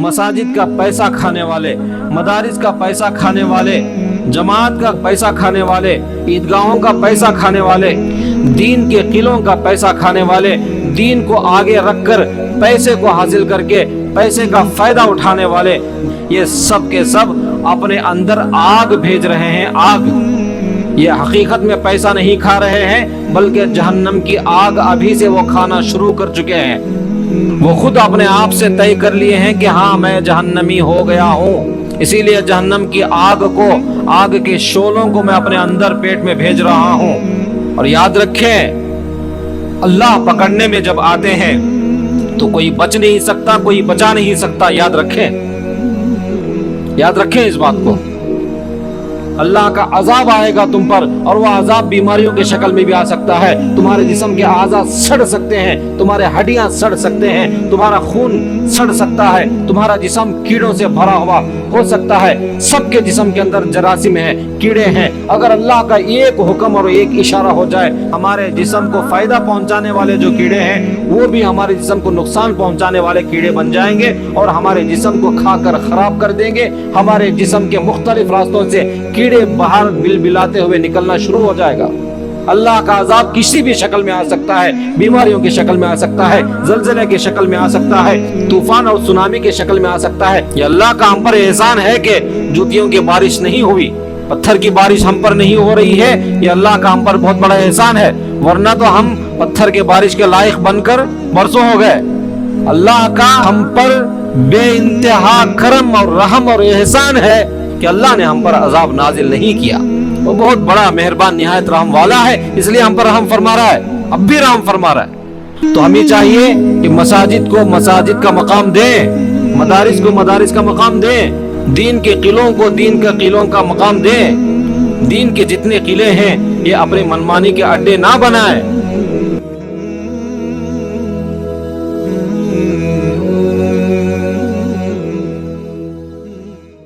مساجد کا پیسہ کھانے والے، مدارس کا پیسہ کھانے والے، جماعت کا پیسہ کھانے والے، عیدگاہوں کا پیسہ کھانے والے، دین کے قلعوں کا پیسہ کھانے والے، دین کو آگے رکھ کر پیسے کو حاصل کر کے پیسے کا فائدہ اٹھانے والے، یہ سب کے سب اپنے اندر آگ بھیج رہے ہیں، آگ۔ یہ حقیقت میں پیسہ نہیں کھا رہے ہیں، بلکہ جہنم کی آگ ابھی سے وہ کھانا شروع کر چکے ہیں۔ وہ خود اپنے آپ سے طے کر لیے ہیں کہ ہاں میں جہنمی ہو گیا ہوں، اسی لیے جہنم کی آگ کو، آگ کے شعلوں کو میں اپنے اندر پیٹ میں بھیج رہا ہوں۔ اور یاد رکھیں، اللہ پکڑنے میں جب آتے ہیں تو کوئی بچ نہیں سکتا، کوئی بچا نہیں سکتا، یاد رکھیں، یاد رکھیں اس بات کو۔ اللہ کا عذاب آئے گا تم پر، اور وہ عذاب بیماریوں کی شکل میں بھی آ سکتا ہے۔ تمہارے جسم کے اعضاء سڑ سکتے ہیں، تمہارے ہڈیاں سڑ سکتے ہیں، تمہارا خون سڑ سکتا ہے، تمہارا جسم کیڑوں سے بھرا ہوا ہو سکتا ہے۔ سب کے جسم کے اندر جراثیم ہیں، کیڑے ہیں۔ اگر اللہ کا ایک حکم اور ایک اشارہ ہو جائے، ہمارے جسم کو فائدہ پہنچانے والے جو کیڑے ہیں وہ بھی ہمارے جسم کو نقصان پہنچانے والے کیڑے بن جائیں گے، اور ہمارے جسم کو کھا کر خراب کر دیں گے۔ ہمارے جسم کے مختلف راستوں سے کیڑے باہر بل بلاتے ہوئے نکلنا شروع ہو جائے گا۔ اللہ کا عذاب کسی بھی شکل میں آ سکتا ہے، بیماریوں کی شکل میں آ سکتا ہے، زلزلے کی شکل میں آ سکتا ہے، طوفان اور سونامی کی شکل میں آ سکتا ہے۔ یہ اللہ کا ہم پر احسان ہے کہ جوتیوں کی بارش نہیں ہوئی، پتھر کی بارش ہم پر نہیں ہو رہی ہے، یہ اللہ کا ہم پر بہت بڑا احسان ہے، ورنہ تو ہم پتھر کے بارش کے لائق بن کر برسوں ہو گئے۔ اللہ کا ہم پر بے انتہا کرم اور رحم اور احسان ہے کہ اللہ نے ہم پر عذاب نازل نہیں کیا۔ وہ بہت بڑا مہربان نہایت رحم والا ہے، اس لیے ہم پر رحم فرما رہا ہے، اب بھی رحم فرما رہا ہے۔ تو ہمیں چاہیے کہ مساجد کو مساجد کا مقام دیں، مدارس کو مدارس کا مقام دیں، دین کے قلعوں کو دین کے قلعوں کا مقام دیں۔ دین کے جتنے قلعے ہیں یہ اپنی منمانی کے اڈے نہ بنائیں،